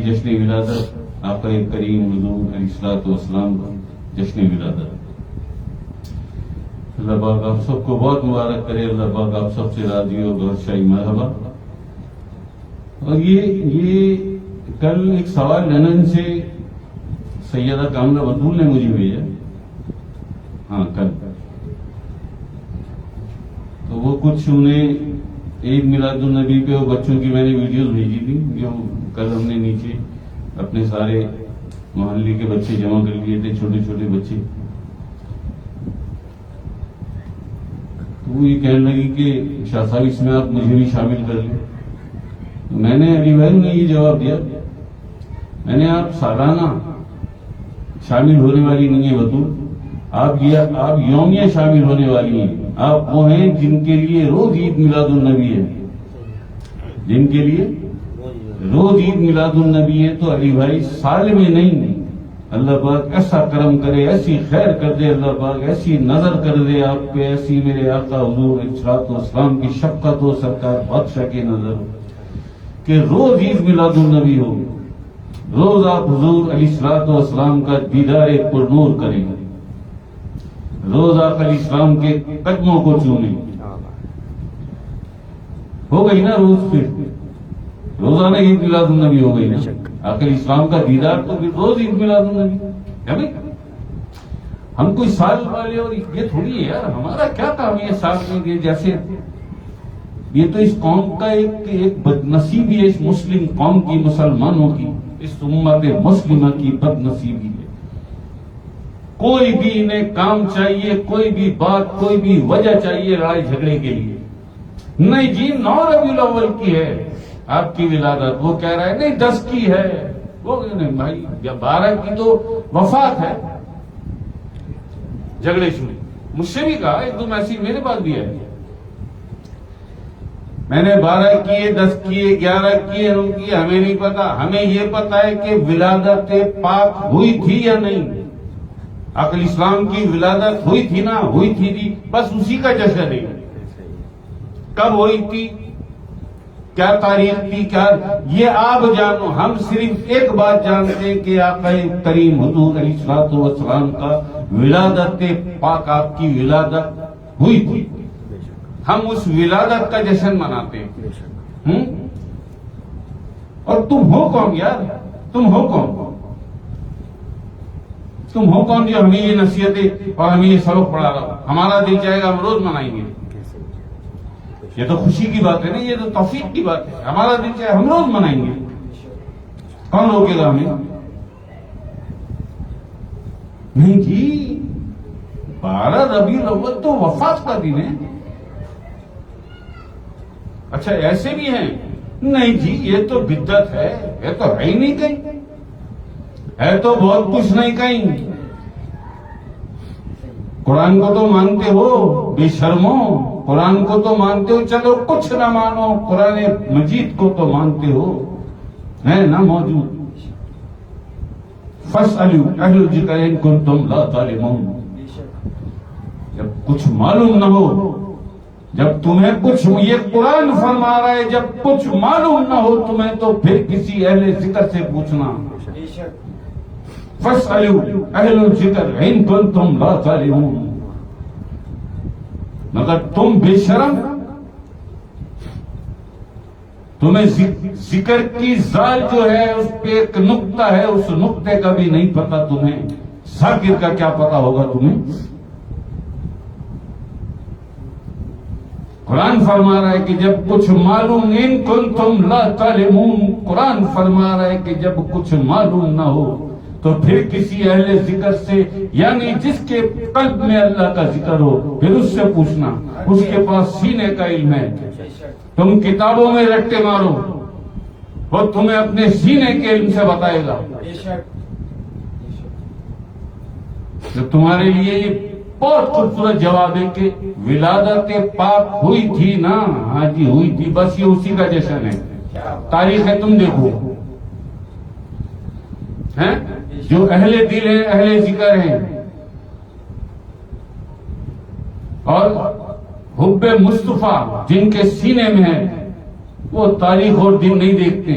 بھی جشن ولادت آقا کریم حضور علیہ الصلوۃ والسلام کا جشن ولادت. اللہ پاک آپ سب کو بہت مبارک کرے. اللہ پاک آپ سب سے راضی ہو. بہت شاہی مرحبا. اور یہ کل ایک سوال لندن سے سیدہ کاملہ بطول نے مجھے بھیجا. ہاں کل تو وہ کچھ انہیں عید میلاد النبی پہ وہ بچوں کی میں نے ویڈیوز بھیجی تھی جو کل ہم نے نیچے اپنے سارے محلے کے بچے جمع کر لیے تھے, چھوٹے چھوٹے بچے. تو وہ یہ کہنے لگی کہ شاہ صاحب اس میں آپ مجھے بھی شامل کر لیں. میں نے علی بھائی نے یہ جواب دیا, میں نے آپ سالانہ شامل ہونے والی نہیں ہے بطول, آپ یومیہ شامل ہونے والی ہیں. آپ وہ ہیں جن کے لیے روز عید میلاد النبی ہے, جن کے لیے روز عید میلاد النبی ہے. تو علی بھائی سال میں نہیں, اللہ پاک ایسا کرم کرے, ایسی خیر کر دے, اللہ پاک ایسی نظر کر دے آپ پہ, ایسی میرے آقا حضور علیہ الصلوۃ والسلام کی شفقت ہو, سرکار بادشاہ کی نظر ہو کہ روز عید میلاد النبی ہو, روز آپ حضور علیہ الصلوۃ والسلام کا دیدار پر نور کریں, روز آقا علیہ السلام کے قدموں کو چومیں. ہو گئی نا روز, پھر روزانہ عید میلاد النبی ہو گئی نا. آقا علیہ السلام کا دیدار تو پھر روز عید میلاد النبی ہے بھائی. ہم کوئی سال والے اور یہ تھوڑی ہے یار, ہمارا کیا کام ہے سال میں. جیسے یہ تو اس قوم کا ایک بد نصیبی ہے, اس مسلم قوم کی, مسلمانوں کی, اس امت مسلمہ کی بد نصیبی ہے. کوئی بھی انہیں کام چاہیے, کوئی بھی بات, کوئی بھی وجہ چاہیے لڑائی جھگڑے کے لیے. نہیں جی 9 ربیع الاول کی ہے آپ کی ولادت, وہ کہہ رہا ہے نہیں 10 کی ہے, وہ نہیں بھائی 12 کی تو وفات ہے. جھگڑے شروع. مجھ سے بھی کہا, ایک دو میسیج میرے پاس بھی ہے, میں نے 12 کیے, 10 کیے, 11 کیے, 9 کیے, ہمیں نہیں پتا. ہمیں یہ پتا ہے کہ ولادت پاک ہوئی تھی یا نہیں. آقا علیہ السلام کی ولادت ہوئی تھی نا, ہوئی تھی, بس اسی کا جشن ہے. کب ہوئی تھی, کیا تاریخ تھی, کیا یہ آپ جانو. ہم صرف ایک بات جانتے ہیں کہ آقا کریم حضور علیہ الصلوۃ والسلام کا ولادت پاک, آپ کی ولادت ہوئی تھی. ہم اس ولادت کا جشن مناتے ہیں. اور تم ہو کون یار, تم ہو کون جو ہمیں یہ نصیحتیں اور ہمیں یہ سبق پڑھا رہا ہو. ہمارا دل چاہے گا ہم روز منائیں گے. یہ تو خوشی کی بات ہے نا, یہ تو توفیق کی بات ہے. ہمارا دل چاہے ہم روز منائیں گے, کون روکے گا ہمیں. نہیں جی 12 ربیع الاول تو وفات کا دن ہے. اچھا ایسے بھی ہیں, نہیں جی یہ تو بدعت ہے, یہ تو ہے ہی نہیں کہیں, ہے تو بہت کچھ نہیں کہیں. قرآن کو تو مانتے ہو بے شرمو, قرآن کو تو مانتے ہو, چلو کچھ نہ مانو, قرآن مجید کو تو مانتے ہو, ہے نا موجود. فَاسْأَلُوا أَهْلَ الذِّكْرِ إِن كُنتُمْ لَا تَعْلَمُونَ. جب کچھ معلوم نہ ہو, جب تمہیں کچھ, یہ قرآن فرما رہا ہے, جب کچھ معلوم نہ ہو تمہیں تو پھر کسی اہل ذکر سے پوچھنا. فَاسْأَلُوا أَهْلَ الذِّكْرِ إِن كُنتُمْ لَا تَعْلَمُونَ. مگر تم بے شرم, تمہیں ذکر کی زال جو ہے اس پہ ایک نقطہ ہے, اس نقطے کا بھی نہیں پتا تمہیں. ذاکر کا کیا پتا ہوگا تمہیں. قرآن فرما رہا ہے کہ جب کچھ معلوم, ان کنتم لا تعلمون, قرآن فرما رہا ہے کہ جب کچھ معلوم نہ ہو تو پھر کسی اہل ذکر سے, یعنی جس کے قلب میں اللہ کا ذکر ہو, پھر اس سے پوچھنا. اس کے پاس سینے کا علم ہے. تم کتابوں میں رٹے مارو, وہ تمہیں اپنے سینے کے علم سے بتائے گا. تو تمہارے لیے یہ بہت خوبصورت جواب ہے کہ ولادت پاک ہوئی تھی نا, ہاں جی ہوئی تھی, بس یہ اسی کا جشن ہے. تاریخ ہے تم دیکھو, ہیں جو اہل دل ہیں, اہل ذکر ہیں, اور حب مصطفیٰ جن کے سینے میں ہے, وہ تاریخ اور دن نہیں دیکھتے.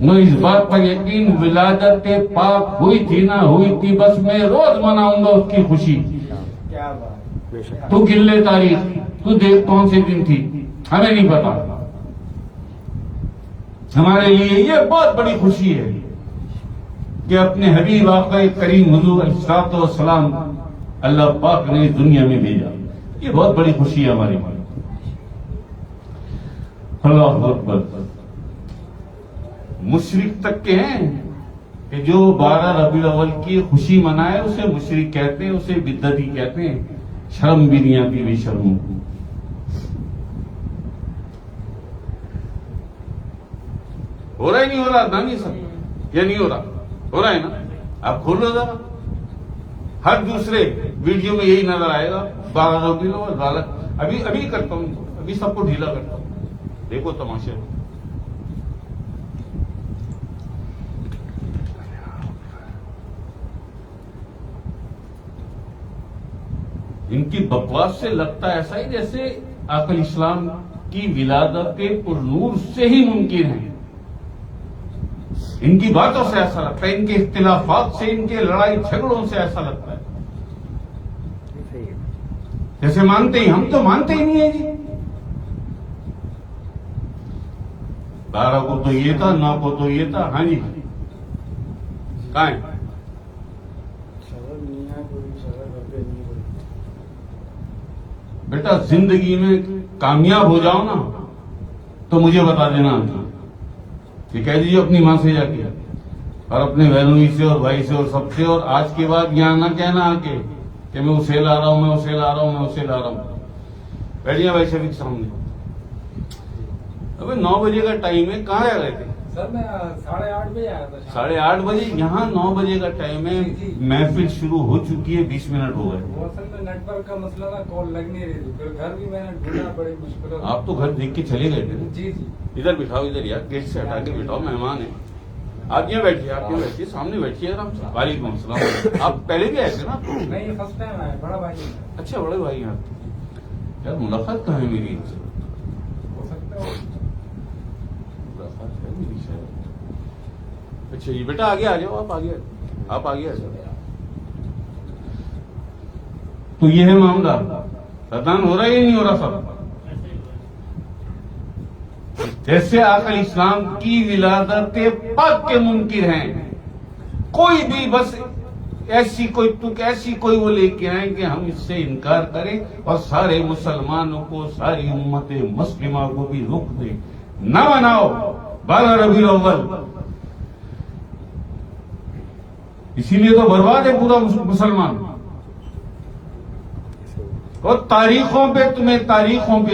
نو اس بات پر یقین ولادت پاک ہوئی تھی نہ ہوئی تھی، بس میں روز مناؤں گا اس کی خوشی. تو گن لے تاریخ، تو دیکھ کون سے دن تھی، ہمیں نہیں پتا. ہمارے لیے یہ بہت بڑی خوشی ہے کہ اپنے حبیب آقا کریم حضور علیہ الصلوۃ والسلام اللہ پاک نے اس دنیا میں بھیجا. یہ بہت بڑی خوشی ہے ہماری. اللہ اکبر. مشرک تک کے ہیں کہ جو 12 ربیع الاول کی خوشی منائے اسے مشرک کہتے ہیں، اسے بدعتی کہتے ہیں. شرم بھی نہیں آتی بے شرموں کو. ہو رہا ہی نہیں ہو رہا نانی سب، یہ نہیں ہو رہا ہے نا. آپ کھول لو ذرا، ہر دوسرے ویڈیو میں یہی نظر آئے گا 12 ربیع الاول. ابھی کرتا ہوں، ابھی سب کو ڈھیلا کرتا ہوں. دیکھو تماشے. ان کی بکواس سے لگتا ایسا ہی جیسے آقا اسلام کی ولادت پر نور سے ہی ممکن ہے. ان کی باتوں سے ایسا لگتا ہے، ان کے اختلافات سے، ان کے لڑائی جھگڑوں سے ایسا لگتا ہے جیسے مانتے ہی. ہم تو مانتے ہی نہیں ہیں جی. 12 کو تو یہ تھا، 9 کو تو یہ تھا. ہاں جی کہاں ہے؟ بیٹا زندگی میں کامیاب ہو جاؤ نا تو مجھے بتا دینا. یہ کہہ دیجیے اپنی ماں سے جا کے اور اپنے بہنوئی سے اور بھائی سے اور سب سے، اور آج کے بعد یہاں نہ کہنا آ کے کہ میں اسے لا رہا ہوں، میں اسے لا رہا ہوں، میں اسے لا رہا ہوں. بیٹھیے بھائی شفیق سامنے. ابھی 9 بجے کا ٹائم ہے، کہاں رہ گئے تھے؟ سر میں 8:30 بجے آیا تھا. 8:30 بجے؟ یہاں 9 بجے کا ٹائم ہے. محفل شروع ہو چکی ہے، 20 منٹ ہو گئے. وہ اصل میں نیٹ ورک کا مسئلہ تھا، کال لگ نہیں رہی تھی. پھر گھر بھی میں نے ڈھونڈا بڑی مشکل. آپ تو گھر دیکھ کے چلے گئے تھے. جی. ادھر بٹھاؤ، ادھر یار گیٹ سے ہٹا کے بٹھاؤ، مہمان ہیں. آپ یہاں بیٹھیے، آپ یہاں بیٹھیے، سامنے بیٹھیے آرام سے. وعلیکم السلام. آپ پہلے بھی آئے تھے نا؟ نہیں، یہ فرسٹ ٹائم آیا. بڑا بھائی. اچھا بڑے بھائی ہیں. یار ملاقات کہاں ہے میری؟ ہو سکتا ہے ملاقات ہے میری شاید. اچھا جی بیٹا آگے آ جاؤ. آپ آگے آ جاؤ. تو یہ ہے معاملہ. ردان ہو رہا ہے یا نہیں ہو رہا سب؟ جیسے آقا اسلام کی ولادت پاک کے منکر ہیں، کوئی بھی بس ایسی کوئی وہ لے کے آئیں کہ ہم اس سے انکار کریں اور سارے مسلمانوں کو، ساری امت مسلمہ کو بھی روک دیں. نہ مناؤ 12 ربیع الاول. اسی لیے تو برباد ہے پورا مسلمان. اور تاریخوں پہ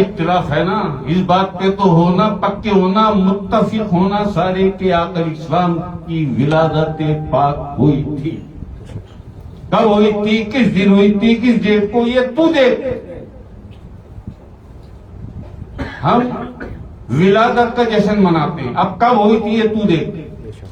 اختلاف ہے نا. اس بات پہ تو ہونا، پکے ہونا، متفق ہونا سارے کہ آقا اسلام کی ولادت پاک ہوئی تھی. کب ہوئی تھی، کس دن ہوئی تھی، کس ڈیٹ کو، یہ تو دیکھ. ہم ولادت کا جشن مناتے ہیں، اب کب ہوئی تھی یہ تو دیکھ.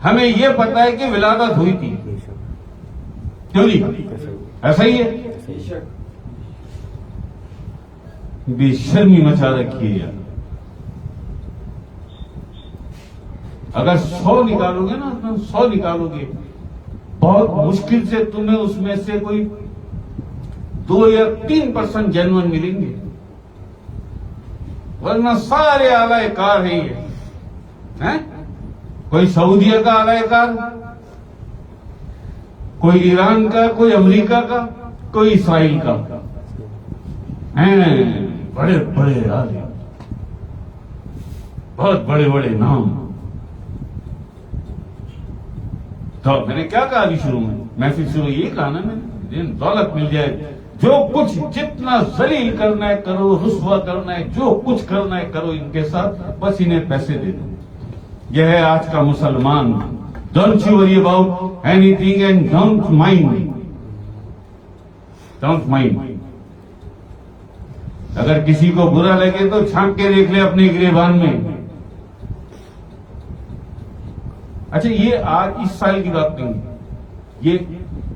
ہمیں یہ پتا ہے کہ ولادت ہوئی تھی. کیوں جی؟ ایسا ہی ہے. بے شرمی مچا رکھی ہے. اگر 100 نکالو گے نا، 100 نکالو گے، بہت مشکل سے تمہیں اس میں سے کوئی 2 یا 3% جینوئن ملیں گے، ورنہ سارے اعلی کار ہیں. یہ کوئی سعودیہ کا اعلی کار، کوئی ایران کا، کوئی امریکہ کا، کوئی اسرائیل کا. بڑے بڑے عالم، بہت بڑے بڑے نام. تو میں نے کیا کہا ابھی شروع میں، محفل شروع یہی کہا نا میں نے، دولت مل جائے، جو کچھ جتنا ذلیل کرنا ہے کرو، رسوا کرنا ہے، جو کچھ کرنا ہے کرو ان کے ساتھ، بس انہیں پیسے دے دو. یہ ہے آج کا مسلمان. Don't you worry about anything and don't mind. Don't mind. اگر کسی کو برا لگے تو چھانک کے دیکھ لے اپنے گریبان میں. اچھا یہ آج اس سال کی بات نہیں، یہ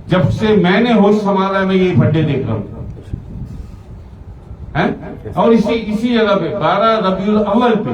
جب سے میں نے ہوش سنبھالا میں یہی پھڈے دیکھ رہا ہوں. اور اسی جگہ پہ 12 ربیع الاول پہ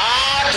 8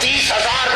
30,000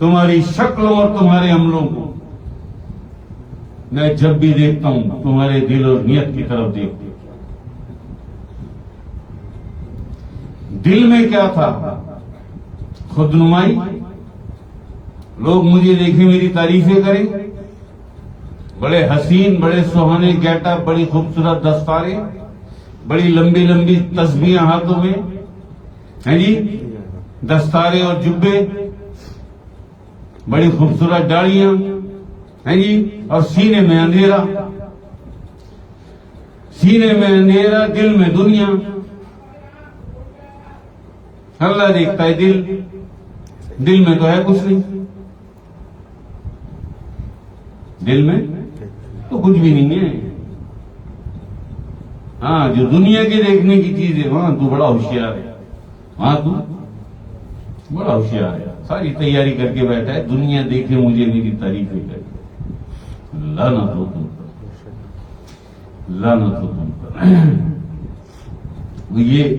تمہاری شکلوں اور تمہارے عملوں کو میں جب بھی دیکھتا ہوں تمہارے دل اور نیت کی طرف دیکھتا ہوں. دل میں کیا تھا؟ خود نمائی. لوگ مجھے دیکھیں، میری تعریفیں کریں، بڑے حسین، بڑے سہانے گیٹ اپ، بڑی خوبصورت دستاریں، بڑی لمبی لمبی تسبیحاں ہاتھوں میں ہیں جی، دستاریں اور جبے، بڑی خوبصورت داڑیاں ہیں جی، اور سینے میں اندھیرا، سینے میں اندھیرا، دل میں دنیا. اللہ دیکھتا ہے دل میں تو ہے کچھ نہیں، دل میں تو کچھ بھی نہیں ہے. ہاں، جو دنیا کے دیکھنے کی چیز ہے وہاں تو بڑا ہوشیار ہے، وہاں تو بڑا ہوشیار ہے. ساری تیاری کر کے بیٹھا ہے، دنیا دیکھے مجھے میری تعریفیں کرے. لعنت ہو تم پر، لعنت ہو تم پر. یہ